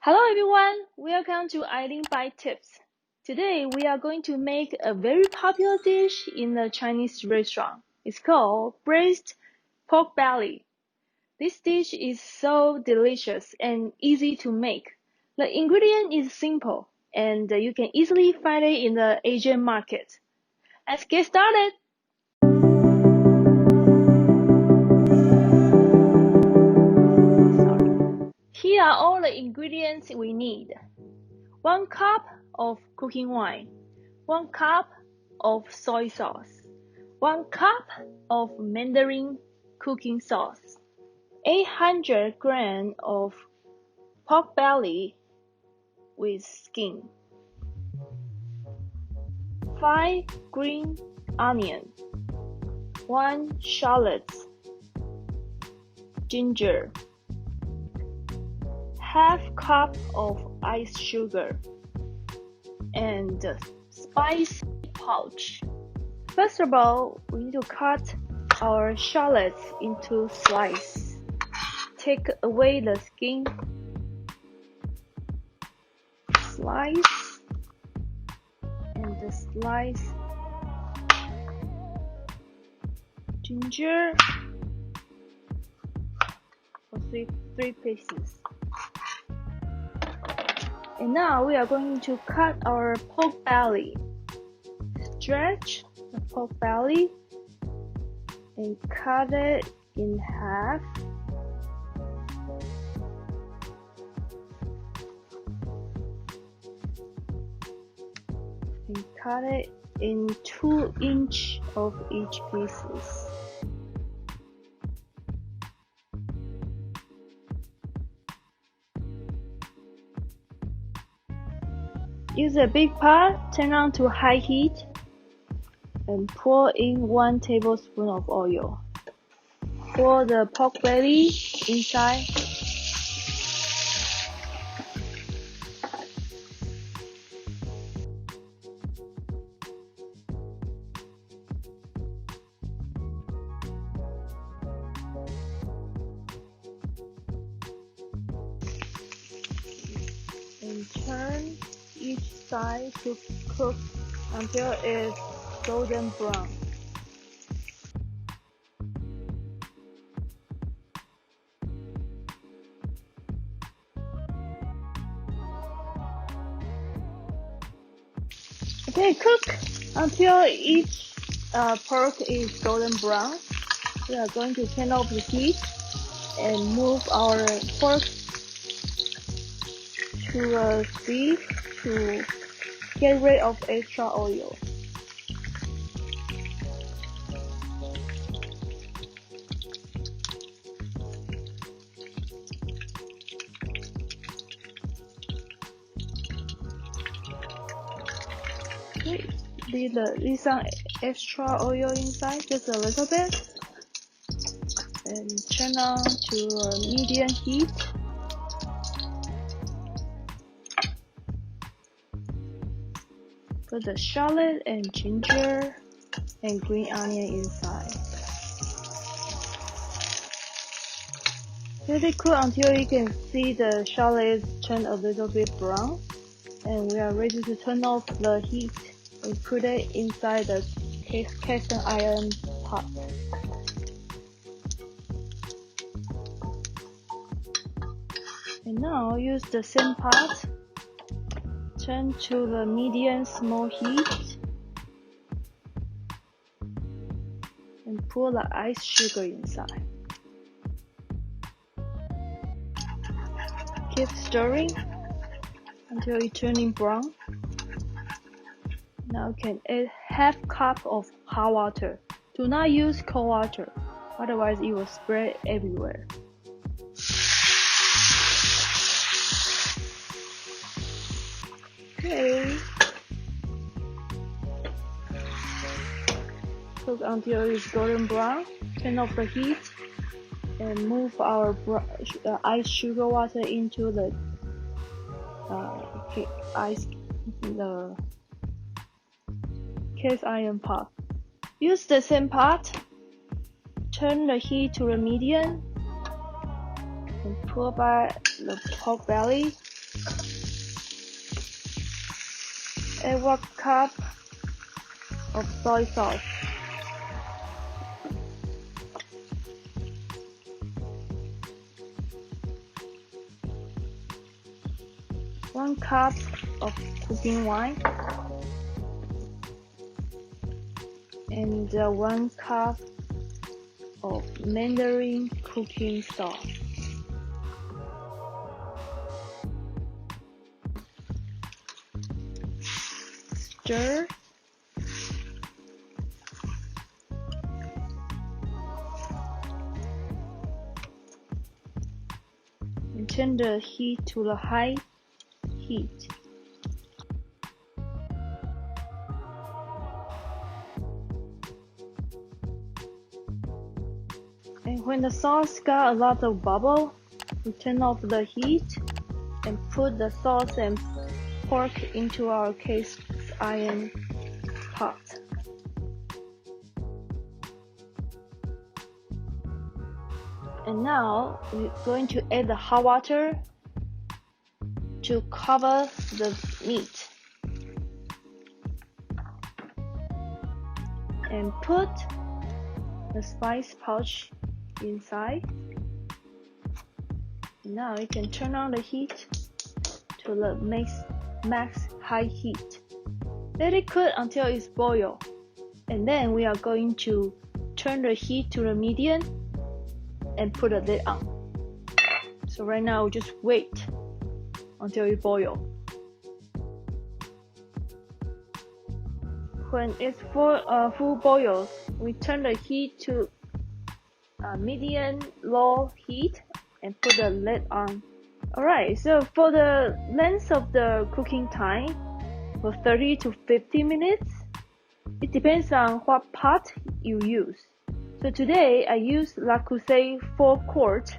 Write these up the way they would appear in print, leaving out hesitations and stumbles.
Hello everyone, welcome to Aileen Bite Tips. Today we are going to make a very popular dish in a Chinese restaurant. It's called Braised pork belly. This dish is so delicious and easy to make. The ingredient is simple and you can easily find it in the Asian market. Let's get started. Here are all the ingredients we need. 1 cup of cooking wine, 1 cup of soy sauce, 1 cup of Mandarin cooking sauce, 800 grams of pork belly with skin, 5 green onion, 1 shallot, ginger, half cup of ice sugar, and spice pouch. First of all, we need to cut our shallots into slices. Take away the skin, slice, and slice ginger for three pieces. And now we are going to cut our pork belly. Stretch the pork belly and cut it in half. And cut it in 2 inches of each pieces. Use a big pot, turn on to high heat, and pour in 1 tablespoon of oil. Pour the pork belly inside. And turn each side to cook until it's golden brown. Okay, cook until each pork is golden brown. We are going to turn off the heat and move our pork to a sieve to get rid of extra oil. Okay, leave some extra oil inside, just a little bit, and turn on to a medium heat. Put the shallot and ginger and green onion inside. Let it cook until you can see the shallot turn a little bit brown. And we are ready to turn off the heat and put it inside the cast iron pot. And now use the same pot. Turn to the medium small heat and pour the ice sugar inside. Keep stirring until it's turning brown. Now you can add half cup of hot water. Do not use cold water, otherwise it will spread everywhere. Okay. Cook until it's golden brown. Turn off the heat and move our ice sugar water into the cast iron pot. Use the same pot. Turn the heat to the medium and pour back the pork belly Add 1 cup of soy sauce. One cup of cooking wine and 1 cup of Mandarin cooking sauce. Stir. And turn the heat to the high heat. And when the sauce got a lot of bubble, we turn off the heat and put the sauce and pork into our cast iron pot. And now we're going to add the hot water to cover the meat. And put the spice pouch inside. Now you can turn on the heat to the max high heat. Let it cook until it's boiled. And then we are going to turn the heat to the medium and put the lid on. So right now just wait until it boils. When it's full boils, we turn the heat to medium low heat and put the lid on. Alright, so for the length of the cooking time, for 30 to 50 minutes, it depends on what pot you use. So today I use Le Creuset 4-quart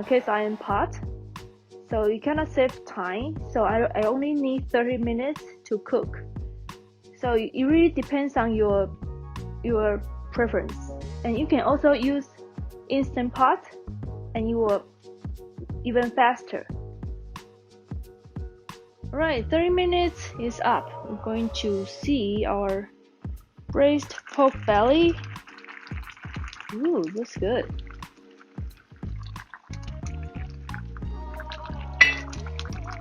cast iron pot. So it kind of saves time. So I only need 30 minutes to cook. So it really depends on your preference. And you can also use Instant Pot and you will even faster. Alright, 30 minutes is up. We're going to see our braised pork belly. Ooh, looks good.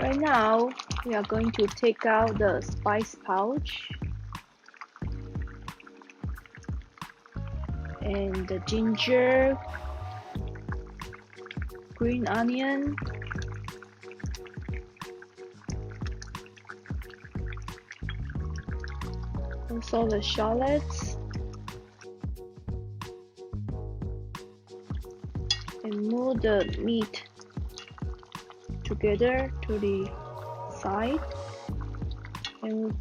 Right now, we are going to take out the spice pouch and the ginger, green onion, also the shallots, and move the meat together to the side. And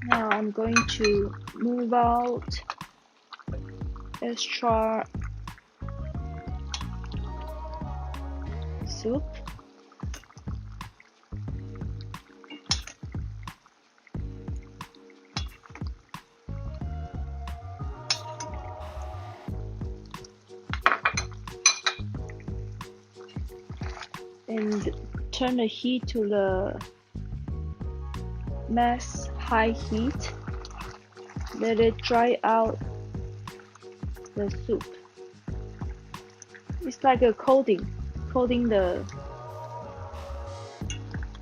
now I'm going to move out extra soup. And turn the heat to the max high heat. Let it dry out the soup. It's like a coating the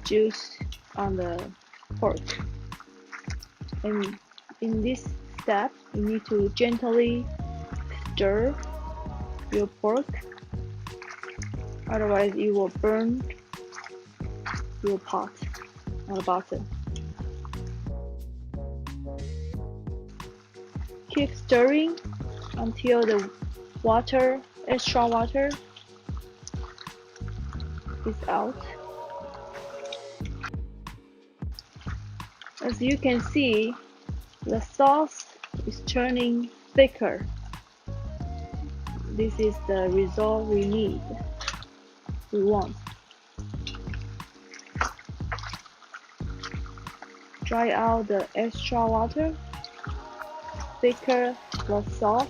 juice on the pork. And in this step, you need to gently stir your pork. Otherwise, it will burn your pot on the bottom. Keep stirring until the extra water is out. As you can see, the sauce is turning thicker. This is the result we want. Dry out the extra water, thicker the sauce.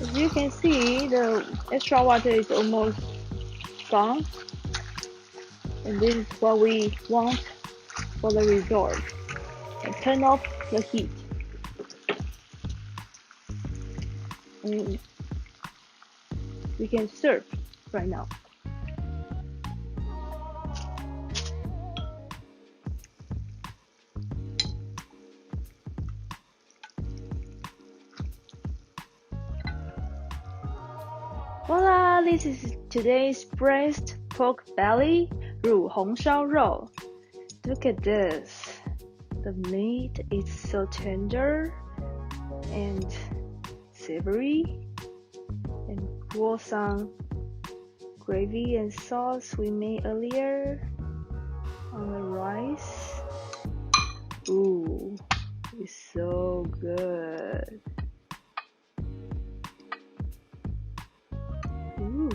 As you can see, the extra water is almost gone. And this is what we want for the result. And turn off the heat. And we can serve right now. Voila! This is today's braised pork belly 滷红烧肉. Look at this. The meat is so tender and savory, and pour some gravy and sauce we made earlier on the rice. Ooh, it's so good. Ooh.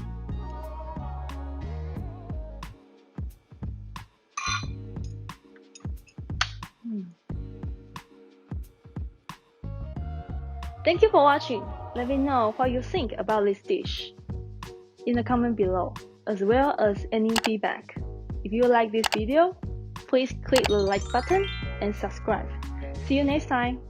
Thank you for watching. Let me know what you think about this dish in the comment below, as well as any feedback. If you like this video, please click the like button and subscribe. See you next time.